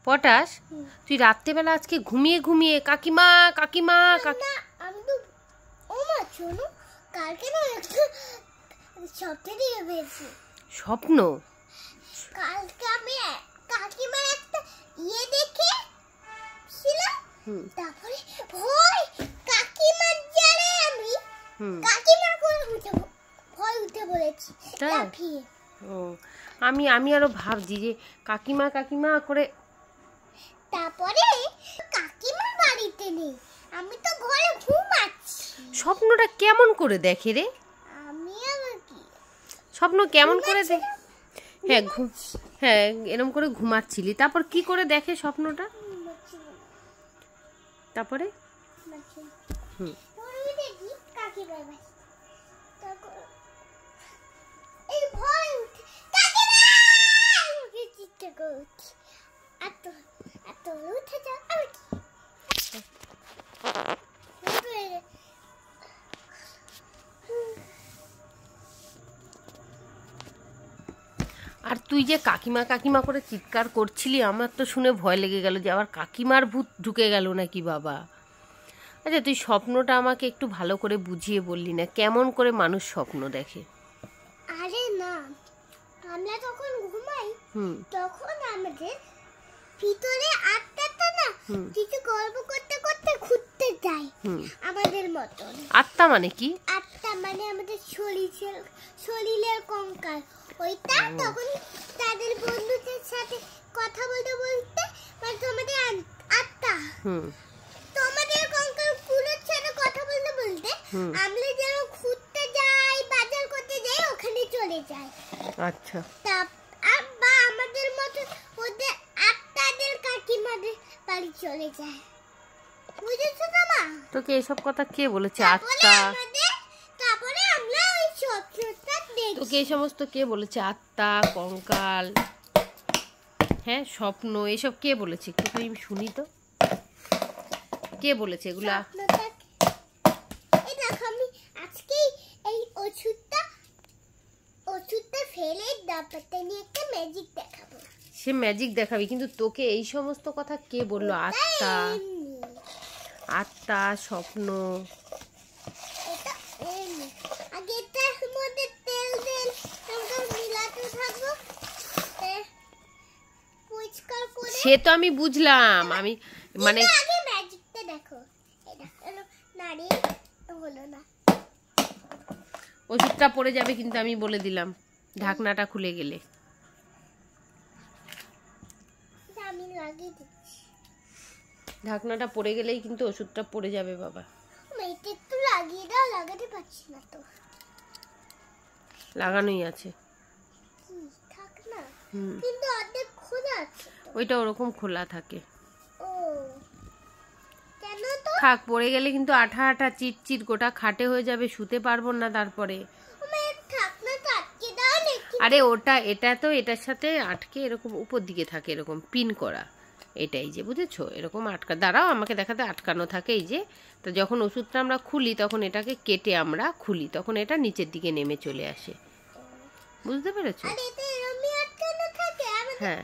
Potash, তুই রাত্রেবেলা আজকে ঘুমিয়ে ঘুমিয়ে কাকিমা কাকিমা কাকি আমি তো ও মা শোনো, কালকে না একটা স্বপ্ন দিয়ে পেয়েছি। স্বপ্ন? কালকে আমি কাকিমার একটা দেখে ছিলাম, তারপরে ভয় কাকিমার জানে আমি কাকিমার করে ভয় উঠে পড়েছি লাফিয়ে। ও আমি আরো ভাবছি যে কাকিমা কাকিমা করে, তারপরে কাকিমা বাড়িতে নেই, আমি তো ঘরে ঘুমাচ্ছি। স্বপ্নটা কেমন করে দেখে রে? আমি আবার কি স্বপ্ন কেমন করে দেখে? হ্যাঁ এরকম করে ঘুমাচ্ছিলি, তারপর কি করে দেখে স্বপ্নটা? তারপরে দেখি কাকিমা এই ভয় উঠে কাকিমা চিৎকার করছি, এত উঠে যা আমি আর তুই যে কাকিমা কাকিমা করে চিৎকার করছিলি, আমার তো শুনে ভয় লেগে গেল যে আবার কাকিমার ভূত ঢুকে গেল নাকি বাবা। আচ্ছা তুই স্বপ্নটা আমাকে একটু ভালো করে বুঝিয়ে বললি না, কেমন করে মানুষ স্বপ্ন দেখে? আরে না, আমরা যখন ঘুমাই তখন আমাদের ভিতরে আত্মাটা না কিছু গল্প করতে করতে ঘুরতে যায় আমাদের মতন। আত্মা মানে কি? আত্মা মানে আমাদের শরীরের কঙ্কাল, ওইটা তখন তাদের বন্ধুদের সাথে কথা বলতে বলতে মানে তোমাদের আত্মা তোমাদের কঙ্কাল গুলোর সাথে কথা বলতে বলতে আমরা যেন ঘুরতে যাই, বাজার করতে যাই, ওখানে চলে যাই। আচ্ছা, বা আমাদের মতো ওদের আত্মাদের কাকিমাদের বাড়ি চলে যায়, বুঝেছো তো মা? তোকে এসব কথা কে বলেছে? আত্মা? তারপরে আমরা ওই স্বপ্নটা দেখি। তোকে এই সমস্ত কে বলেছে? আত্মা, কঙ্কাল, হ্যাঁ স্বপ্ন, এসব কে বলেছে? একটু তুই শুনি তো, কে বলেছে এগুলা? এই দেখো আমি আজকে এই ওষুধটা ফেলে ডাব্বাতে নিয়ে একটা ম্যাজিক দেখাবো। সে ম্যাজিক দেখাবি, কিন্তু তোকে এই সমস্ত কথা কে বললো? আত্মা, স্বপ্ন, আগে এটার মধ্যে তেল দেন, আমরা মিলাতে থাকবো পরিষ্কার করে। সে তো আমি বুঝলাম, আমি মানে আগে ম্যাজিকটা দেখো। এটা হলো নারী, হলো না, ওষুধটা পড়ে যাবে কিন্তু আমি বলে দিলাম, ঢাকনাটা খুলে গেলে। আমি লাগিয়ে দিচ্ছি, ঢাকনাটা পড়ে গেলেই কিন্তু ওষুধটা পড়ে যাবে বাবা। এটা একটু লাগিয়ে দাও, লাগাতে পারছি না তো। লাগানোই আছে, থাক না, কিন্তু অর্ধেক খোলা আছে। ওইটা ওরকম খোলা থাকে। ও কেন তো? থাক, পড়ে গেলে কিন্তু আঠা আঠা চিটচিট গোটা খাটে হয়ে যাবে, শুতে পারবো না তারপরে। আরে ওটা, এটা তো এটার সাথে আটকে এরকম উপর দিকে থাকে, এরকম পিন করা, এটাই যে বুঝেছো, এরকম আটকা। দাঁড়াও আমাকে দেখাতে, আটকানো থাকে এই যে। তো যখন ওষুধটা আমরা খুলি তখন এটাকে কেটে আমরা খুলি, তখন এটা নিচের দিকে নেমে চলে আসে, বুঝতে পেরেছো? হ্যাঁ।